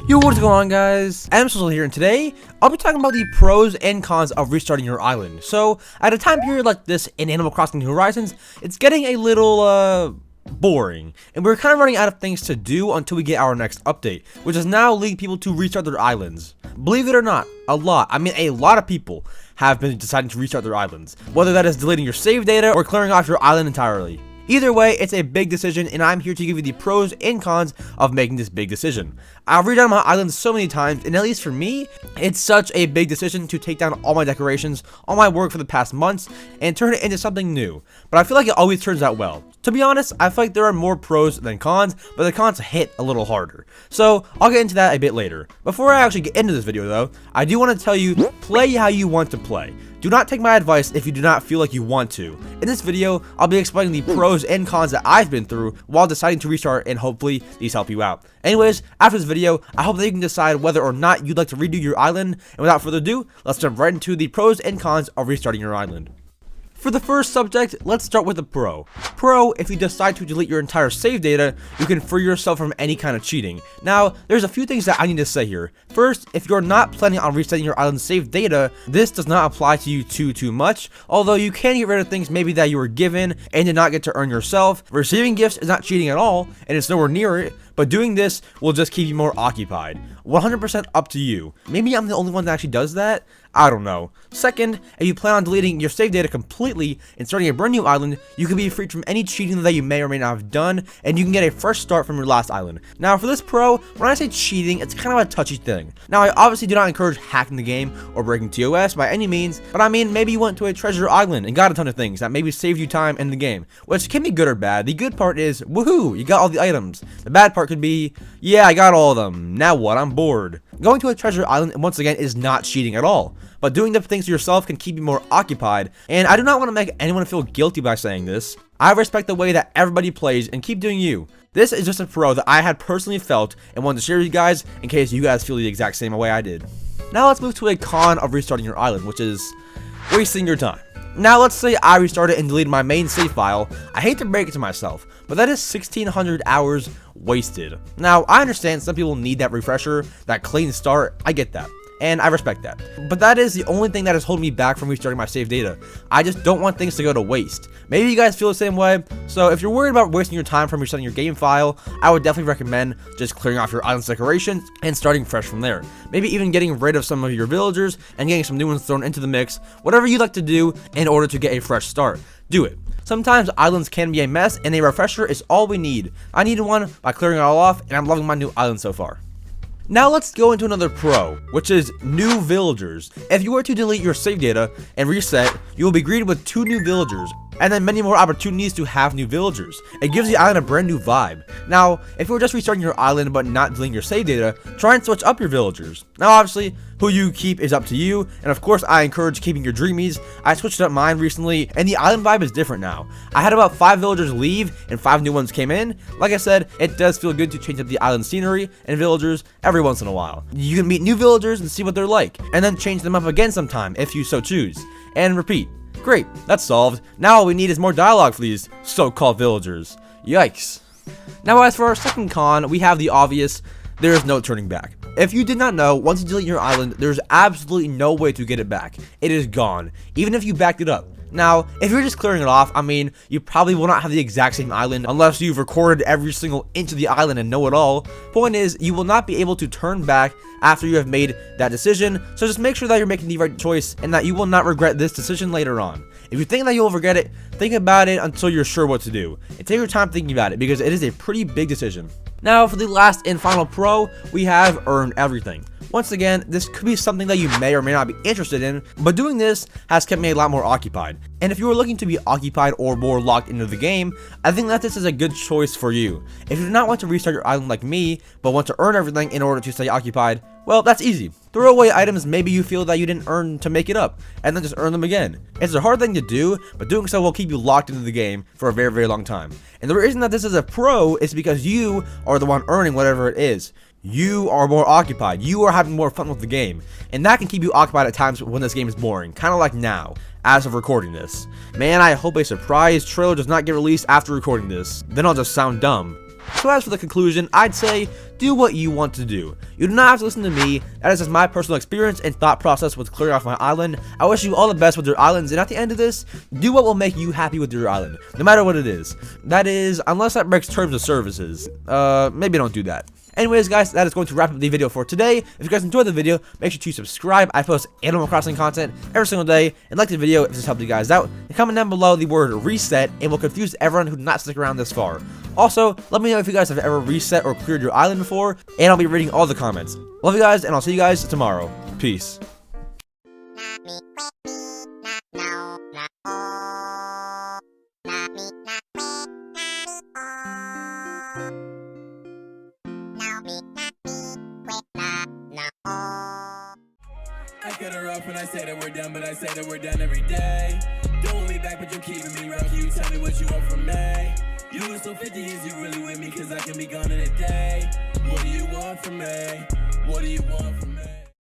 Yo, what's going on, guys? EmSwizzle here, and today I'll be talking about the pros and cons of restarting your island. So, at a time period like this in Animal Crossing New Horizons, it's getting a little boring, and we're kind of running out of things to do until we get our next update, which is now leading people to restart their islands. Believe it or not, a lot of people have been deciding to restart their islands, whether that is deleting your save data or clearing off your island entirely. Either way, it's a big decision, and I'm here to give you the pros and cons of making this big decision. I've redone my island so many times, and at least for me, it's such a big decision to take down all my decorations, all my work for the past months, and turn it into something new. But I feel like it always turns out well. To be honest, I feel like there are more pros than cons, but the cons hit a little harder. So, I'll get into that a bit later. Before I actually get into this video though, I do want to tell you, play how you want to play. Do not take my advice if you do not feel like you want to. In this video, I'll be explaining the pros and cons that I've been through while deciding to restart, and hopefully these help you out. Anyways, after this video, I hope that you can decide whether or not you'd like to redo your island, and without further ado, let's jump right into the pros and cons of restarting your island. For the first subject, let's start with the pro. Pro, if you decide to delete your entire save data, you can free yourself from any kind of cheating. Now, there's a few things that I need to say here. First, if you're not planning on resetting your island's save data, this does not apply to you too much, although you can get rid of things maybe that you were given and did not get to earn yourself. Receiving gifts is not cheating at all, and it's nowhere near it, but doing this will just keep you more occupied. 100% up to you. Maybe I'm the only one that actually does that? I don't know. Second, if you plan on deleting your save data completely and starting a brand new island, you can be freed from any cheating that you may or may not have done, and you can get a fresh start from your last island. Now, for this pro, when I say cheating, it's kind of a touchy thing. Now, I obviously do not encourage hacking the game or breaking TOS by any means, but I mean, maybe you went to a treasure island and got a ton of things that maybe saved you time in the game, which can be good or bad. The good part is, woohoo, you got all the items. The bad part could be, yeah, I got all of them. Now what? I'm bored. Going to a treasure island, once again, is not cheating at all. But doing the things yourself can keep you more occupied, and I do not want to make anyone feel guilty by saying this. I respect the way that everybody plays, and keep doing you. This is just a pro that I had personally felt and wanted to share with you guys in case you guys feel the exact same way I did. Now let's move to a con of restarting your island, which is wasting your time. Now let's say I restarted and deleted my main save file. I hate to break it to myself, but that is 1,600 hours wasted. Now I understand some people need that refresher, that clean start, I get that. And I respect that. But that is the only thing that is holding me back from restarting my save data. I just don't want things to go to waste. Maybe you guys feel the same way. So if you're worried about wasting your time from resetting your game file, I would definitely recommend just clearing off your island's decorations and starting fresh from there. Maybe even getting rid of some of your villagers and getting some new ones thrown into the mix. Whatever you'd like to do in order to get a fresh start, do it. Sometimes islands can be a mess, and a refresher is all we need. I needed one by clearing it all off, and I'm loving my new island so far. Now let's go into another pro, which is new villagers. If you were to delete your save data and reset, you will be greeted with 2 new villagers, and then many more opportunities to have new villagers. It gives the island a brand new vibe. Now, if you were just restarting your island but not deleting your save data, try and switch up your villagers. Now obviously, who you keep is up to you, and of course I encourage keeping your dreamies. I switched up mine recently, and the island vibe is different now. I had about 5 villagers leave, and 5 new ones came in. Like I said, it does feel good to change up the island scenery and villagers every once in a while. You can meet new villagers and see what they're like, and then change them up again sometime if you so choose. And repeat. Great, that's solved. Now all we need is more dialogue for these so-called villagers. Yikes. Now as for our second con, we have the obvious, there is no turning back. If you did not know, once you delete your island, there's absolutely no way to get it back. It is gone, even if you backed it up. Now, if you're just clearing it off, I mean, you probably will not have the exact same island unless you've recorded every single inch of the island and know it all. Point is, you will not be able to turn back after you have made that decision, so just make sure that you're making the right choice and that you will not regret this decision later on. If you think that you'll regret it, think about it until you're sure what to do, and take your time thinking about it because it is a pretty big decision. Now, for the last and final pro, we have earn everything. Once again, this could be something that you may or may not be interested in, but doing this has kept me a lot more occupied. And if you are looking to be occupied or more locked into the game, I think that this is a good choice for you. If you do not want to restart your island like me, but want to earn everything in order to stay occupied, well, that's easy. Throw away items maybe you feel that you didn't earn to make it up, and then just earn them again. It's a hard thing to do, but doing so will keep you locked into the game for a very long time. And the reason that this is a pro is because you are the one earning whatever it is. You are more occupied, you are having more fun with the game, and that can keep you occupied at times when this game is boring, kind of like now, as of recording this. Man, I hope a surprise trailer does not get released after recording this, then I'll just sound dumb. So as for the conclusion, I'd say do what you want to do. You do not have to listen to me. That is just my personal experience and thought process with clearing off my island. I wish you all the best with your islands, and at the end of this, do what will make you happy with your island, no matter what it is. That is, unless that breaks terms of services. Maybe don't do that. Anyways, guys, that is going to wrap up the video for today. If you guys enjoyed the video, make sure to subscribe. I post Animal Crossing content every single day. And like the video if this helped you guys out. And comment down below the word reset, and will confuse everyone who did not stick around this far. Also, let me know if you guys have ever reset or cleared your island before, and I'll be reading all the comments. Love you guys, and I'll see you guys tomorrow. Peace. I cut her off when I say that we're done, but I say that we're done every day. Don't want me back, but you're keeping me rough. You tell me what you want from me. You were so 50 years, you really with me, cause I can be gone in a day. What do you want from me? What do you want from me?